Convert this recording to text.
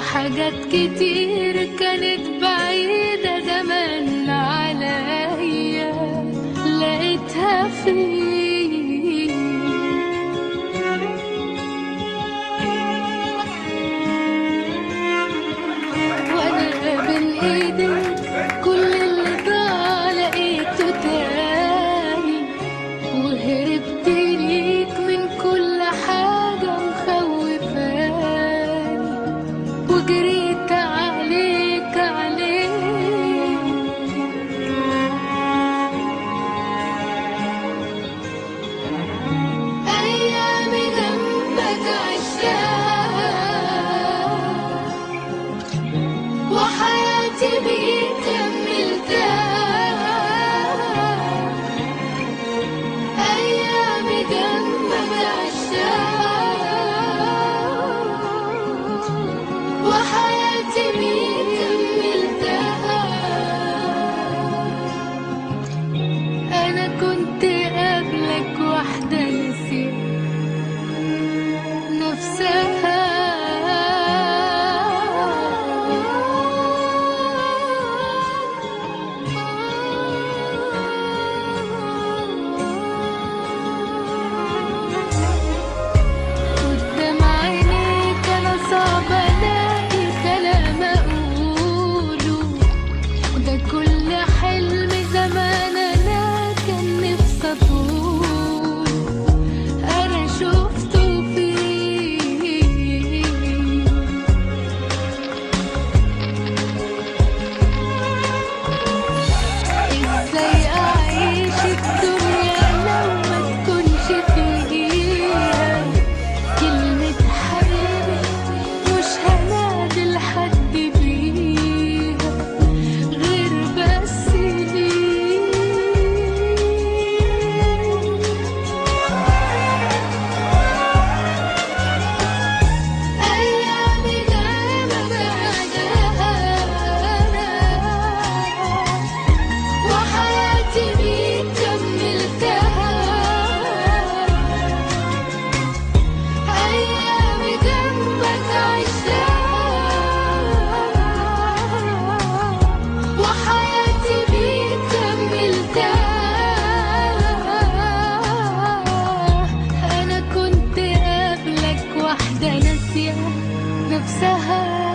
وحاجات كتير كانت بعيدة زمان عليا لقيتها فيك. وانا بين ايديك كل اللي ضاع لقيته تاني، وهربت ليك من كل حاجة مخوفاني، وجريت عليك أيامي جنبك عشتها، وحياتي بيك كملتها. أيامي جنبك عشتها، وحياتي بيك كملتها. أنا كنت قبلك واحدة نسيت نفسها. قدام عينيك أنا صعب ألاقي كلام أقوله، وده كل حلم زمان أنا كان نفسي أطول. أنا شفته فيك، إزاي أعيش الدنيا لو ما تكونش فيها كلمة حبيبي، مش هنادي لحد بيها غير بس ليك. أيامي دايما بعدها، وحياتي بيك كملتها. أيامي جنبك عشتها، وحياتي بيك كملتها. أنا كنت قبلك واحدة ناسية نفسها.